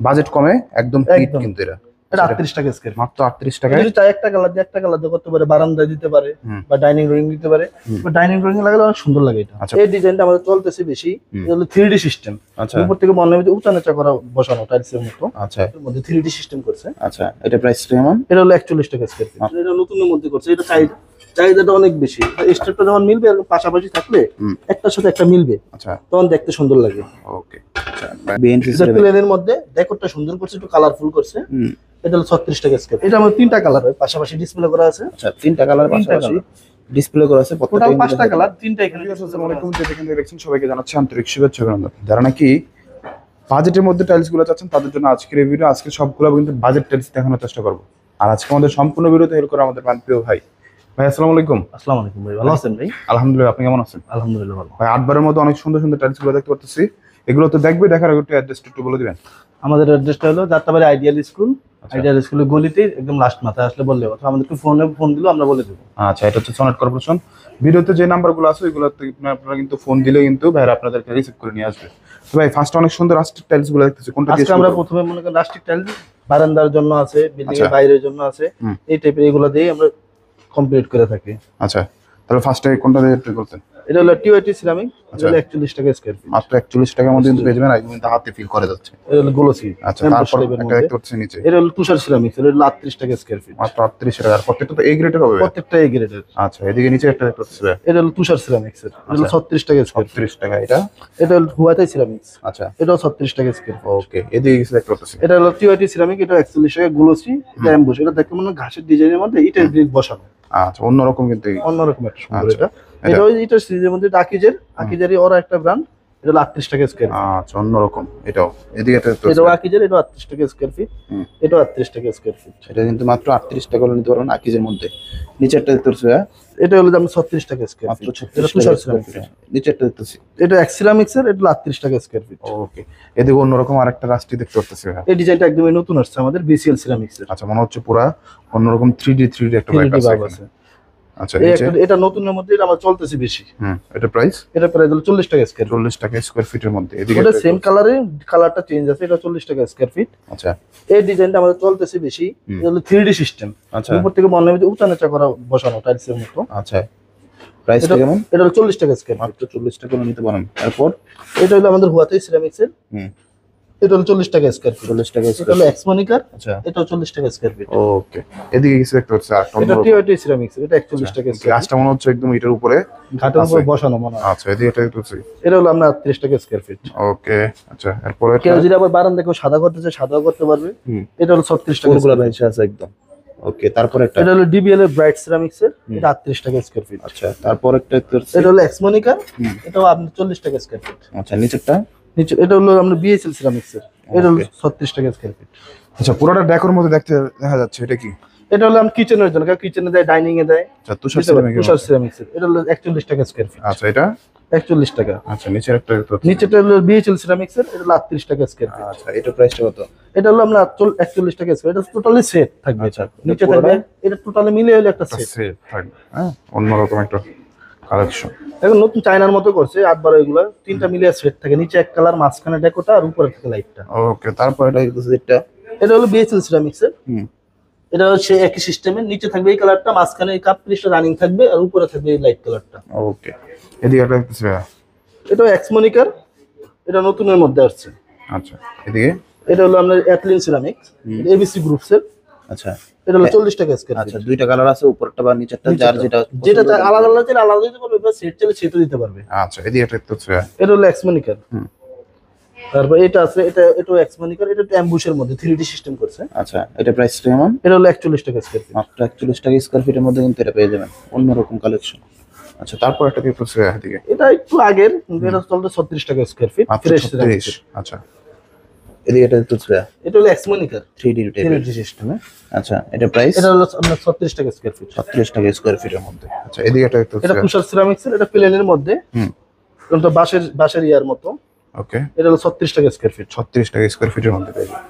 Budget কমে একদম fit কিন্তু এটা। এটা 38 টাকা স্কয়ার, মাত্র 38 টাকায়। যদি চাই একটা কালার দিয়ে একটা কালার দিয়ে করতে পারে, বারান্দায় দিতে পারে বা ডাইনিং রুম দিতে পারে, বা ডাইনিং রুম লাগালে অনেক সুন্দর লাগে এটা। এই ডিজাইনটা আমাদের চলতেছে বেশি, এটা হলো 3D সিস্টেম। আচ্ছা, উপর থেকে মনে হয় উঁচা নিচা করা বসানো টাইলসের মতো। আচ্ছা, এর মধ্যে 3D সিস্টেম করছে। আচ্ছা, এটা প্রাইস কেমন? এটা হলো 41 টাকা স্কয়ার ফিট। এটা নতুনের মধ্যে করছে, এটা চাহিদাটা অনেক বেশি। স্টেপটা যখন মিলবে এরকম পাশাপাশি থাকলে একটার সাথে একটা মিলবে, আচ্ছা, তখন দেখতে সুন্দর লাগে। ওকে, আচ্ছা, বিএনসি প্লেনের মধ্যে ডেকোরটা সুন্দর করছে, একটু কালারফুল করছে। এটা হলো 36 টাকা স্কয়ার। এটা আমার তিনটা কালার হয়, পাশাপাশি ডিসপ্লে করা আছে। আচ্ছা, তিনটা কালার পাশাপাশি ডিসপ্লে করা আছে, টোটাল 5টা কালার, তিনটা এখানে। আসসালামু আলাইকুম, যেটা এখানে দেখছেন সবাইকে জানাচ্ছি আন্তরিক শুভেচ্ছা ও অভিনন্দন। যারা নাকি বাজেটের মধ্যে টাইলস গুলো চাচ্ছেন তাদের জন্য আজকের এই ভিডিও। আজকে সবগুলো কিন্তু বাজেট টাইলস দেখানোর চেষ্টা করবো। আর আজকে আমাদের সম্পূর্ণ ভিডিওতে হেল্প করে আমাদের প্রিয় ভাই। ভাই আসসালামু আলাইকুম। আসসালামু আলাইকুম ভাই, ভালো আছেন ভাই? আলহামদুলিল্লাহ, আপনি কেমন আছেন? আলহামদুলিল্লাহ ভালো ভাই। 8বারের মধ্যে অনেক সুন্দর সুন্দর টাইলস গুলো দেখতে পাচ্ছি, এগুলো তো দেখবে, দেখার আগে একটু অ্যাড্রেসটা একটু বলে দিবেন। আমাদের অ্যাড্রেসটা হলো যাত্রাবাড়ি আইডিয়াল স্কুল। আইডিয়াল স্কুলের গলিতে একদম লাস্ট মাথায় আসলে বললে, অথবা আমাদেরকে ফোন দিলেও আমরা বলে দেবো। আচ্ছা, এটা হচ্ছে সনেট কর্পোরেশন। ভিডিওতে যে নাম্বারগুলো আছে ওইগুলোতে আপনারা কিন্তু ফোন দিলে কিন্তু ভাইরা আপনাদেরকে রিসিভ করে নিয়ে আসবে। তো ভাই, ফার্স্ট অনেক সুন্দর রাস্টিক টাইলস গুলো দেখতেছি, কোনটা দিয়ে আমরা প্রথমে মনে করেন রাস্টিক টাইলস বারান্দার জন্য আছে, বিল্ডিং এর বাইরের জন্য আছে, এই টাইপের এগুলো দিয়ে আমরা কমপ্লিট করে থাকি। আচ্ছা, তাহলে ফার্স্টে কোনটা দিয়ে ট্রাই করতেন? এটা হলো টিওটি সিরামিক, এটা হলো 41 টাকা স্কয়ার ফিট। মাত্র 41 টাকার মধ্যে কিন্তু পেয়ে যাবেন, একদম কিন্তু হাতে ফিল করা যাচ্ছে। এটা হলো গ্লোসি। আচ্ছা, তারপর একটা দেখতে পাচ্ছেন নিচে, এটা হলো তুষার সিরামিক, এটা হলো 38 টাকা স্কয়ার ফিট। মাত্র 38 টাকা। আর প্রত্যেকটা তো এ গ্রেডের হবে? প্রত্যেকটা এ গ্রেডের। আচ্ছা, এদিকে নিচে একটা দেখতে পাচ্ছি, এটা হলো তুষার সিরামিক্স, এটা হলো 36 টাকা স্কয়ার ফিট। 36 টাকা। এটা হলো হুয়াতাই সিরামিক্স। আচ্ছা, এটাও 36 টাকা স্কয়ার ফিট। ওকে, এদিকে কিছু দেখতে পাচ্ছি, এটা হলো টিওটি সিরামিক, এটা 41 টাকা। গ্লোসি, এটা এমবুশ। এটা দেখতে মনে হয় ঘাসের ডিজাইনের মধ্যে ইটের ব্রিক বসানো। আচ্ছা, অন্যরকম কিন্তু, অন্যরকম একটা সুন্দর। এটা ওই ইটের সিরিজের মধ্যে আকিজেরই ওরা একটা ব্র্যান্ড। এটা হলো 38 টাকা স্কয়ার ফিট। আচ্ছা, অন্যরকম। এটাও এদিকে এটাও আকিজের, এটা 38 টাকা স্কয়ার ফিট। এটাও 38 টাকা স্কয়ার ফিট। এটা কিন্তু মাত্র 38 টাকা হলে নিতে পারবেন আকিজের মধ্যে। নিচেরটা দেখতে পাচ্ছি, এটা হলো যেমন 36 টাকা স্কয়ার ফিট। এটা তুষার সিরামিক। নিচেরটা দেখতেছি, এটা এক্সিরামিক্সের, এটা 38 টাকা স্কয়ার ফিট। ওকে, এদিকে অন্যরকম আরেকটা রাস্টি দেখতে পাচ্ছি। এই ডিজাইনটা একদমই নতুন আসছে আমাদের, বিসিএল সিরামিক্সের। আচ্ছা, মনে হচ্ছে পুরা অন্যরকম 3D একটা ভাইব আছে। আচ্ছা, এটা নতুনের মধ্যে, এটা আমার চলতেছে বেশি। এটা প্রাইস? এটা প্রাইস হলো 40 টাকা স্কয়ার। 40 টাকা স্কয়ার ফিটের মধ্যে। এদিকে এটা সেম কালারে, কালারটা চেঞ্জ আছে। এটা 40 টাকা স্কয়ার ফিট। আচ্ছা, এই ডিজাইনটা আমাদের চলতেছে বেশি, এটা হলো 3D সিস্টেম। আচ্ছা, উপর থেকে মনে হয় উঁচা নিচা করা বসানো টাইলসের মতো। আচ্ছা, প্রাইস কেমন? এটা হলো 40 টাকা স্কয়ার, মাত্র 40 টাকা নিতে পারেন। তারপর এটা হলো আমাদের হুয়াতাই সিরামিক্সের। এটা হলো 40 টাকা স্কয়ার ফিট। 40 টাকা এটা হলো এক্সমনিকার। আচ্ছা, এটাও 40 টাকা স্কয়ার ফিট। ওকে, এদিকে কিছু দেখতে পাচ্ছি, আর এটা টিওটি সিরামিক্স, এটা 41 টাকা স্কয়ার। গাছটা মনে হচ্ছে একদম এটার উপরে, ঘাটের উপরে বসানো মনে হয়। আচ্ছা, এদিকে এটা দেখতে পাচ্ছি, এটা হলো আমরা 38 টাকা স্কয়ার ফিট। ওকে, আচ্ছা, এরপর কেউ যদি আবার বারান্দা কেউ সাদা করতে চায়, সাদাও করতে পারবে। এটা হলো 36 টাকা পুরোগুলো বেঞ্চ আছে একদম। ওকে, তারপর এটা হলো ডিবিএল এর ব্রাইট সিরামিক্স এর, এটা 38 টাকা স্কয়ার ফিট। আচ্ছা, তারপর একটা দেখতে পাচ্ছি, এটা হলো এক্সমনিকার, এটাও আপনার 40 টাকা স্কয়ার ফিট। আচ্ছা, নিচেরটা এটা হলো আমরা বিএসএল সিরামিক্স এর, এটা হলো 36 টাকা স্কয়ার ফিট। আচ্ছা, পুরোটা ডেকোর মধ্যে দেখা যাচ্ছে। এটা কি? এটা হলো আমরা কিচেনের জন্য, কিচেনে দেয়, ডাইনিং এ দেয়। আচ্ছা, তুষার সিরামিক্স এর, এটা হলো 41 টাকা স্কয়ার ফিট। আচ্ছা, এটা 41 টাকা। আচ্ছা, নিচের একটা নিচেটা হলো বিএসএল সিরামিক্স এর, এটা হলো 38 টাকা স্কয়ার ফিট। আচ্ছা, এটা প্রাইসটা কত? এটা হলো আমরা 41 টাকা স্কয়ার। এটা টোটালি সেট থাকবে। আচ্ছা, নিচে থাকবে, এটা টোটালি মিলে হলো একটা সেট থাকবে। হ্যাঁ, অন্যরকম একটা কালেকশন। এখন নতুন চায়নার মতো করছে, 8/12 এগুলো তিনটা মিলিয়ে সেট থাকে। নিচে এক কালার, মাঝখানে ডেকোটা, আর উপরে থাকে লাইটটা। ওকে, তারপর এটা হলো বিএসএল সিরামিক্স এর। এটা হচ্ছে একই সিস্টেমে, নিচে থাকবে এই কালারটা, মাঝখানে এই কাপ পিসটা রানিং থাকবে, আর উপরে থাকবে এই লাইট কালারটা। ওকে, এদিকে একটা দেখতেছি। এটা এক্সমনিকার, এটা নতুনের মধ্যে আসছে। আচ্ছা, এদিকে এটা হলো আমরা অ্যাথলিন সিরামিক্স, এবিসি গ্রুপস এর। আচ্ছা, এটা হলো 40 টাকা স্কয়ার। আচ্ছা, দুইটা কালার আছে, উপরটা বা নিচেরটা, যার যেটা আলাদা আলাদা চাইলে আলাদা দিতে পারবে, বা সেট চাইলে সেটও দিতে পারবে। আচ্ছা, এদিকে একটা দেখতেছি, এটা হলো এক্সমনিকার। তারপর এটা আছে, এটাও এক্সমনিকার, এটা অ্যাম্বুশের মধ্যে 3D সিস্টেম করছে। আচ্ছা, এটা প্রাইস কেমন? এটা হলো 41 টাকা স্কয়ার ফিট। মাত্র 41 টাকা স্কয়ার ফিটের মধ্যে কিন্তু এটা পেয়ে যাবেন, অন্যরকম কালেকশন। আচ্ছা, তারপর একটা দেখতেছি এদিকে, এটা একটু আগের, কিন্তু এটা চলতে 36 টাকা স্কয়ার ফিট, ফ্রেশ সিরামিক্স। আচ্ছা, এদিকে এটা দেখতেছি, এটা হলো এক্সমনিকার 3D সিস্টেমে। আচ্ছা, এটা প্রাইস? এটা হলো আপনার 36 টাকা স্কয়ার ফিট। 36 টাকা স্কয়ার ফিটের মধ্যে। আচ্ছা, এদিকে এটা দেখতেছি, এটা তুষার সিরামিক্স এর, এটা প্লেনের মধ্যে, এটা বাঁশের ইয়ার মতো। ওকে, এটা হলো 36 টাকা স্কয়ার ফিট। 36 টাকা স্কয়ার ফিটের মধ্যে পেয়ে যাবেন।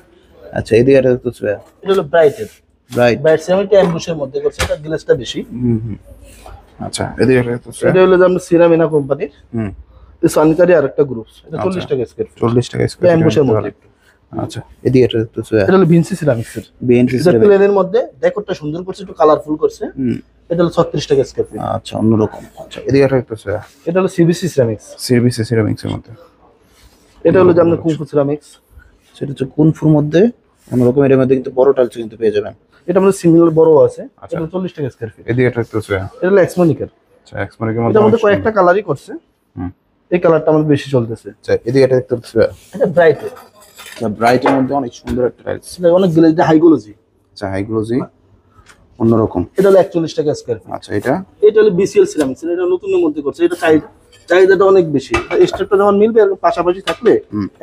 আচ্ছা, এদিকে এটা দেখতেছি, এটা হলো ব্রাইটের, ব্রাইট সিরামিকটা অ্যাম্বুশের মধ্যে করছে, এটা গ্লেসটা বেশি। আচ্ছা, এদিকে এটা দেখতেছি, এটা হলো আমরা সিরামিনা কোম্পানির, এই সানকারি আরেকটা গ্রুপ, এটা 40 টাকা স্কয়ার ফিট। 40 টাকা স্কয়ার ফিট অ্যাম্বুশের মধ্যে। আচ্ছা এদিকে এটা দেখতেছি এটা হলো ভিনসি সিরামিক্সের। বিএনসি এটা প্লেনের মধ্যে ডেকোরটা সুন্দর করছে, একটু কালারফুল করছে। এটা হলো 36 টাকা স্কয়ার ফিট। আচ্ছা অন্যরকম। আচ্ছা এদিকে এটা দেখতেছি এটা হলো সিবিসি সিরামিক্স। সিবিসি সিরামিক্সের মধ্যে। এটা হলো যে আপনার কুংফু সিরামিক্স। সেটা হচ্ছে কুনফুর মধ্যে অন্যরকম। এর মধ্যে কিন্তু বড় টাইলস কিন্তু পেয়ে যাবেন। এটা আমাদের সিমিলার বড় আছে। এটা 40 টাকা স্কয়ার ফিট। এদিকে এটা দেখতেছি এটা হলো এক্সমনিকের। আচ্ছা এক্সমনিকের এটার মধ্যে কয়েকটা কালারই করছে। এই কালারটা আমাদের বেশি চলতেছে। আচ্ছা এদিকে এটা দেখতেছি এটা ব্রাইটের। আচ্ছা ব্রাইটের মধ্যে অনেক সুন্দর একটা টাইলস। এটা অনেক গ্লেজ, হাই গ্লোজি। আচ্ছা হাই গ্লোজি অন্যরকম। এটা হলো 41 টাকা স্কয়ার ফিট। আচ্ছা এটা হলো বিসিএল সিরামিক্স। এটা নতুনের মধ্যে করছে। এটা চাহিদাটা অনেক বেশি। স্টেপটা যখন মিলবে আর পাশাপাশি থাকলে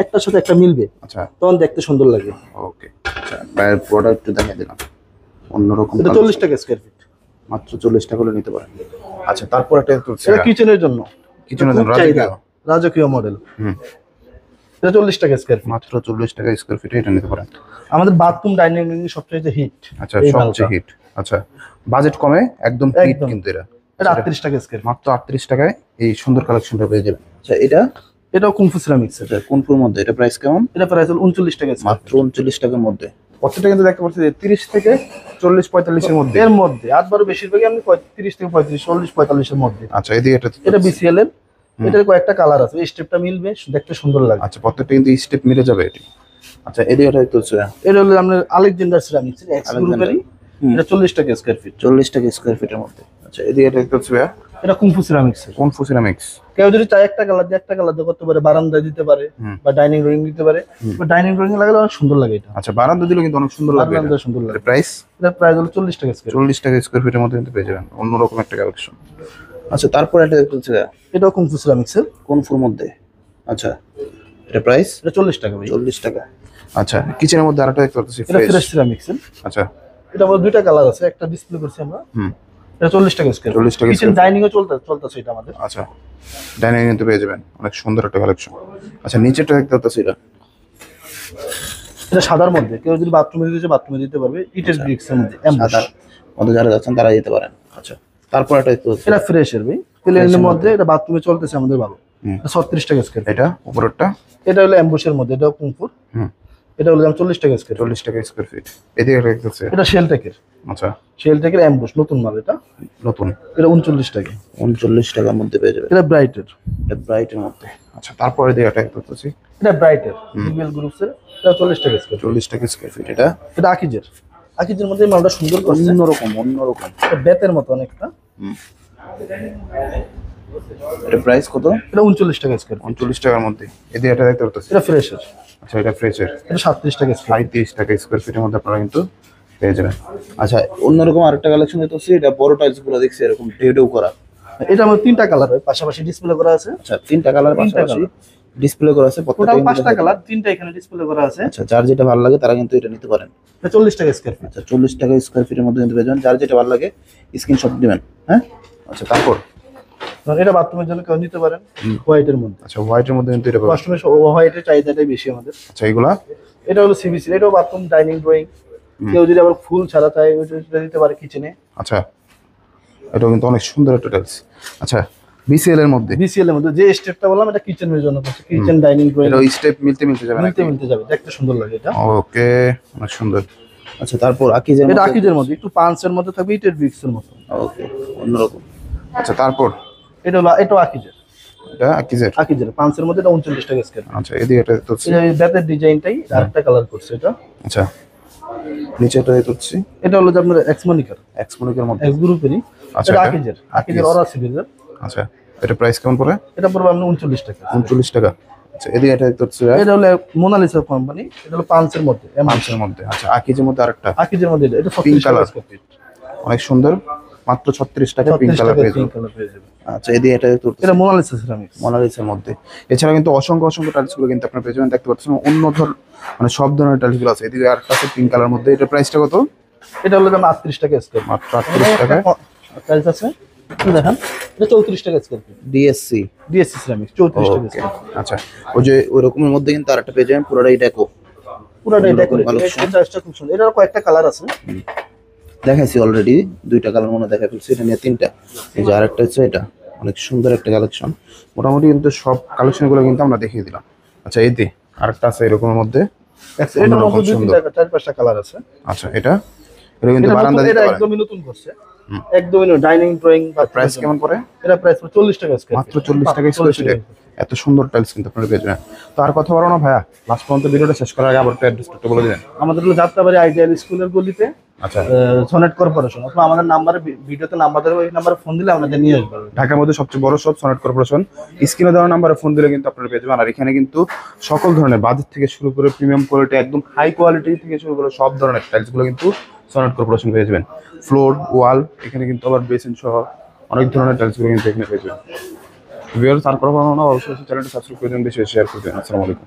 একটার সাথে একটা মিলবে, আচ্ছা তখন দেখতে সুন্দর লাগে। ওকে। আচ্ছা বাইরের প্রোডাক্ট দেখাই দিলাম অন্যরকম। এটা 40 টাকা স্কয়ার ফিট। মাত্র 40 টাকা করে নিতে পারেন। আচ্ছা তারপর একটা এটা কিচেনের জন্য। কিচেনের জন্য রাজকীয় মডেল। এটা 40 টাকা স্কয়ার ফিট। মাত্র 40 টাকা স্কয়ার ফিটে এটা নিতে পারেন। আমাদের বাথরুম ডাইনিং রুম সবচেয়ে হিট। আচ্ছা সবচেয়ে হিট। আচ্ছা বাজেট কমে একদম হিট কিন্তু এটা 38 টাকা স্কয়ার। মাত্র 38 টাকায় এই সুন্দর কালেকশনটা পেয়ে যাবেন। আচ্ছা এটাও কুংফু সিরামিক্স। এটা কোনপুর মধ্যে এটা প্রাইস কেমন? এটা প্রাইস হলো 39 টাকা। মাত্র 39 টাকার মধ্যে। প্রত্যেকটা কিন্তু দেখতে পাচ্ছি যে 30 থেকে 40 45 এর মধ্যে। এর মধ্যে আটবারও বেশিরভাগই আমি 30 থেকে 35 40 45 এর মধ্যে। আচ্ছা এদিকে এটা বিসিএল এর। এটার কয়েকটা কালার আছে। এই স্টেপটা মিলবে, দেখতে সুন্দর লাগে। আচ্ছা প্রত্যেকটা কিন্তু স্টেপ মিলে যাবে এটি। আচ্ছা এদিকে এটা দেখতে হচ্ছে এটা হলো আমাদের আলেকজান্ডার সিরামিক্স এক্স গ্রুপেরই। এটা 40 টাকা স্কয়ার ফিট। 40 টাকা স্কয়ার ফিটের মধ্যে। আচ্ছা এদিকে এটা দেখতে হচ্ছে এটা কুংফু সিরামিক্স। কুনফু সিরামিক্স। কেউ যদি চায় একটা কালার দিয়ে একটা কালার দিয়ে করতে পারে, বারান্দায় দিতে পারে বা ডাইনিং রুম দিতে পারে। বা ডাইনিং রুম লাগালে অনেক সুন্দর লাগে এটা। আচ্ছা বারান্দা দিলে কিন্তু অনেক সুন্দর লাগবে। বারান্দা সুন্দর লাগে। প্রাইস? এটা প্রাইস হলো 40 টাকা স্কয়ার। 40 টাকা স্কয়ার ফিটের মধ্যে কিন্তু পেয়ে যাবেন অন্যরকম একটা কালেকশন। আচ্ছা তারপর এটা দেখতে হচ্ছে এটাও কুংফু সিরামিক্স এর। কুনফুর মধ্যে। আচ্ছা এটা প্রাইস? এটা 40 টাকা ভাই। 40 টাকা। আচ্ছা কিচেনের মধ্যে আরেকটা দেখতে পাচ্ছি এটা ফ্রেশ সিরামিক্স এর। আচ্ছা এটা আমাদের দুইটা কালার আছে, একটা ডিসপ্লে করছি আমরা। এটা 40 টাকা স্কয়ার। 40 টাকা কিচেন ডাইনিং ও চলতেছে এটা আমাদের। আচ্ছা ডাইনিং কিন্তু পেয়ে যাবেন অনেক সুন্দর একটা কালেকশন। আচ্ছা নিচেরটা দেখতে পাচ্ছি এটা সাদার মধ্যে, কেউ যদি বাথরুমে দিতে চায় বাথরুমে দিতে পারবে। ইটের ব্রিক্স এর মধ্যে সাদার মধ্যে যারা যাচ্ছেন তারা দিতে পারেন। আচ্ছা তারপর এটা দেখতে পাচ্ছি এটা ফ্রেশ এর ভাই, প্লেনের মধ্যে। এটা বাথরুমে চলতেছে আমাদের ভালো। 36 টাকা স্কয়ার। এটা উপরেরটা এটা হলো অ্যাম্বুশের মধ্যে। এটা কুংফুর। এটা হলো 40 টাকা স্কয়ার। 40 টাকা স্কয়ার ফিট। এদিকে দেখতে হচ্ছে এটা শেলটেকের। আচ্ছা শেলটেকের অ্যাম্বুশ নতুন মাল। এটা নতুন। এটা 39 টাকা। 39 টাকার মধ্যে পেয়ে যাবে। এটা ব্রাইটের। এটা ব্রাইটের মধ্যে। আচ্ছা তারপরে দিয়ে এটা দেখতে পাচ্ছি এটা ব্রাইটের ডিবিএল গ্রুপস এর। এটা 40 টাকা স্কয়ার। 40 টাকা স্কয়ার ফিট। এটা আকিজের। আকিজের মধ্যে মালটা সুন্দর করছে, অন্যরকম। এটা বেতের মতো অনেকটা। এটা প্রাইস কত? এটা 39 টাকা স্কয়ার। 39 টাকার মধ্যে। এদিকে এটা দেখতে পাচ্ছি এটা ফ্রেশের। আচ্ছা এটা ফ্রেশের। এটা 37 টাকা স্কয়ার। 37 টাকা স্কয়ার ফিটের মধ্যে আপনারা কিন্তু পেয়ে যাবেন। আচ্ছা অন্যরকম আরেকটা কালেকশন দেখতে পাচ্ছি। এটা বড় টাইলস গুলো দেখছি এরকম টেডও করা। এটা আমাদের তিনটা কালার হয়, পাশাপাশি ডিসপ্লে করা আছে। আচ্ছা তিনটা কালার পাশাপাশি ডিসপ্লে করা আছে। টোটাল 5টা কালার, তিনটা এখানে ডিসপ্লে করা আছে। আচ্ছা যার যেটা ভালো লাগে তারা কিন্তু এটা নিতে পারেন। এটা 40 টাকা স্কয়ার ফিট। আচ্ছা 40 টাকা স্কয়ার ফিটের মধ্যে কিন্তু পেয়ে যাবেন। যার যেটা ভালো লাগে স্ক্রিনশট দিবেন। হ্যাঁ আচ্ছা তারপর এটা বাথরুমের জন্য কেউ নিতে পারেন হোয়াইটের মধ্যে। আচ্ছা হোয়াইটের মধ্যে কিন্তু এটা পাবেন। কাস্টমার হোয়াইটের চাহিদাটাই বেশি আমাদের। আচ্ছা এগুলা এটা হলো সিবিসি। এটাও বাথরুম ডাইনিং ড্রয়িং। কেউ যদি আবার ফুল ছাড়া চায় ওটা দিতে পারে কিচেনে। আচ্ছা এটা কিন্তু অনেক সুন্দর একটা টাইলস। আচ্ছা বিসিএল এর মধ্যে। বিসিএল এর মধ্যে যে স্টেপটা বললাম এটা কিচেনের জন্য করছে। কিচেন ডাইনিং ড্রয়িং এটা স্টেপ মিলতে যাবে না? মিলতে যাবে, দেখতে সুন্দর লাগে এটা। ওকে অনেক সুন্দর। আচ্ছা তারপর আকিজের এটা আকিজের মধ্যে একটু পাঁচের মধ্যে থাকবে, ইটের ব্রিক্স এর মতো। ওকে অন্যরকম। আচ্ছা তারপর এটা হলো এটা আকিজের। এটা আকিজের পাঁচের মধ্যে এটা 39 টাকা স্কয়ার। আচ্ছা এদিকে এটা দেখতে হচ্ছে এই বেতের ডিজাইনটাই আরেকটা কালার করছে এটা। আচ্ছা নিচে এটা দেখতে হচ্ছে এটা হলো যে আপনার এক্সমনিকের মধ্যে এক্স গ্রুপেরই। আচ্ছা এটা আকিজের অরা সিরিজের। আচ্ছা এটা প্রাইস কেমন পড়ে? এটা পড়বে আপনার 39 টাকা। 39 টাকা। আচ্ছা এদিকে এটা দেখতে হচ্ছে এটা হলো মোনালিসা কোম্পানি। এটা হলো পাঁচের মধ্যে। পাঁচের মধ্যে। আচ্ছা আকিজের মধ্যে আরেকটা আকিজের মধ্যে এটা পিঙ্ক 36 কালার। টাকা স্কয়ার ফিট। অনেক সুন্দর মাত্র 36 টাকা পিঙ্ক কালার পেয়ে যাবেন। আচ্ছা এদিকে এটা দেখতে হচ্ছে এটা মোনালিসা সিরামিক্স। মোনালিসার মধ্যে। এছাড়া কিন্তু অসংখ্য টাইলস গুলো কিন্তু আপনারা পেয়ে যাবেন। দেখতে পাচ্ছেন অন্য মানে সব ধরনের টাইলস গুলো আছে। এদিকে আরেকটা আছে পিঙ্ক কালার মধ্যে। এটা প্রাইসটা কত? এটা হলো 38 টাকা স্কয়ার। মাত্র 38 টাকা। টাইলস আছে দেখেন, এটা 34 টাকা স্কয়ার ফিট। ডিএসসি সিরামিক্স 34 টাকা স্কয়ার। আচ্ছা ওই যে ওই রকমের মধ্যে কিন্তু আরেকটা পেয়ে যাবেন পুরোটাই ডেকো। পুরোটাই ডেকোরেট। এই টাইলসটা খুব সুন্দর। এটার কয়েকটা কালার আছে। দেখাইছি অলরেডি, দুইটা কালার মনে দেখা ফেলছি। এটা নিয়ে তিনটা। এই যে আরেকটা হচ্ছে এটা অনেক সুন্দর একটা কালেকশন। মোটামুটি কিন্তু সব কালেকশনগুলো কিন্তু আমরা দেখিয়ে দিলাম। আচ্ছা এই যে আরেকটা আছে এরকমের মধ্যে। এটার মধ্যে দুই তিনটা চার পাঁচটা কালার আছে। আচ্ছা, এটা কিন্তু বারান্দা দিতে এটা পারে। একদমই নতুন করছে, একদমই নতুন ডাইনিং ড্রয়িং। প্রাইস কেমন পড়ে? এটা প্রাইস 40 টাকা স্কয়ার, মাত্র 40 টাকা স্কয়ার ফিট। এত সুন্দর টাইলস কিন্তু আপনারা পেয়ে যাবেন। তো আর কথা বলো না ভাইয়া, লাস্ট পর্যন্ত ভিডিওটা শেষ করার আগে আবার একটু অ্যাড্রেসটা বলে দিবেন। আমাদের হলো যাত্রাবাড়ি আইডিয়াল স্কুলের গলিতে, আচ্ছা, সনেট কর্পোরেশন, অথবা আমাদের নাম্বারে, ভিডিওতে নাম্বার দেবো, এই নাম্বারে ফোন দিলে আপনাদের নিয়ে আসবে। ঢাকার মধ্যে সবচেয়ে বড় শপ সনেট কর্পোরেশন, স্ক্রিনে দেওয়া নাম্বারে ফোন দিলে কিন্তু আপনারা পেয়ে যাবেন। আর এখানে কিন্তু সকল ধরনের বাজেট থেকে শুরু করে প্রিমিয়াম কোয়ালিটি, একদম হাই কোয়ালিটি থেকে শুরু করে সব ধরনের টাইলসগুলো কিন্তু সনেট কর্পোরেশন পেয়ে যাবেন। ফ্লোর, ওয়াল, এখানে কিন্তু আবার বেসিন সহ অনেক ধরনের টাইলসগুলো কিন্তু এখানে পেয়ে যাবেন। ভিউয়ার্স, আর কথা বলবো না, অবশ্যই চ্যানেলটা সাবস্ক্রাইব করে দিন, বেশি শেয়ার করে দিন। আসসালামু আলাইকুম।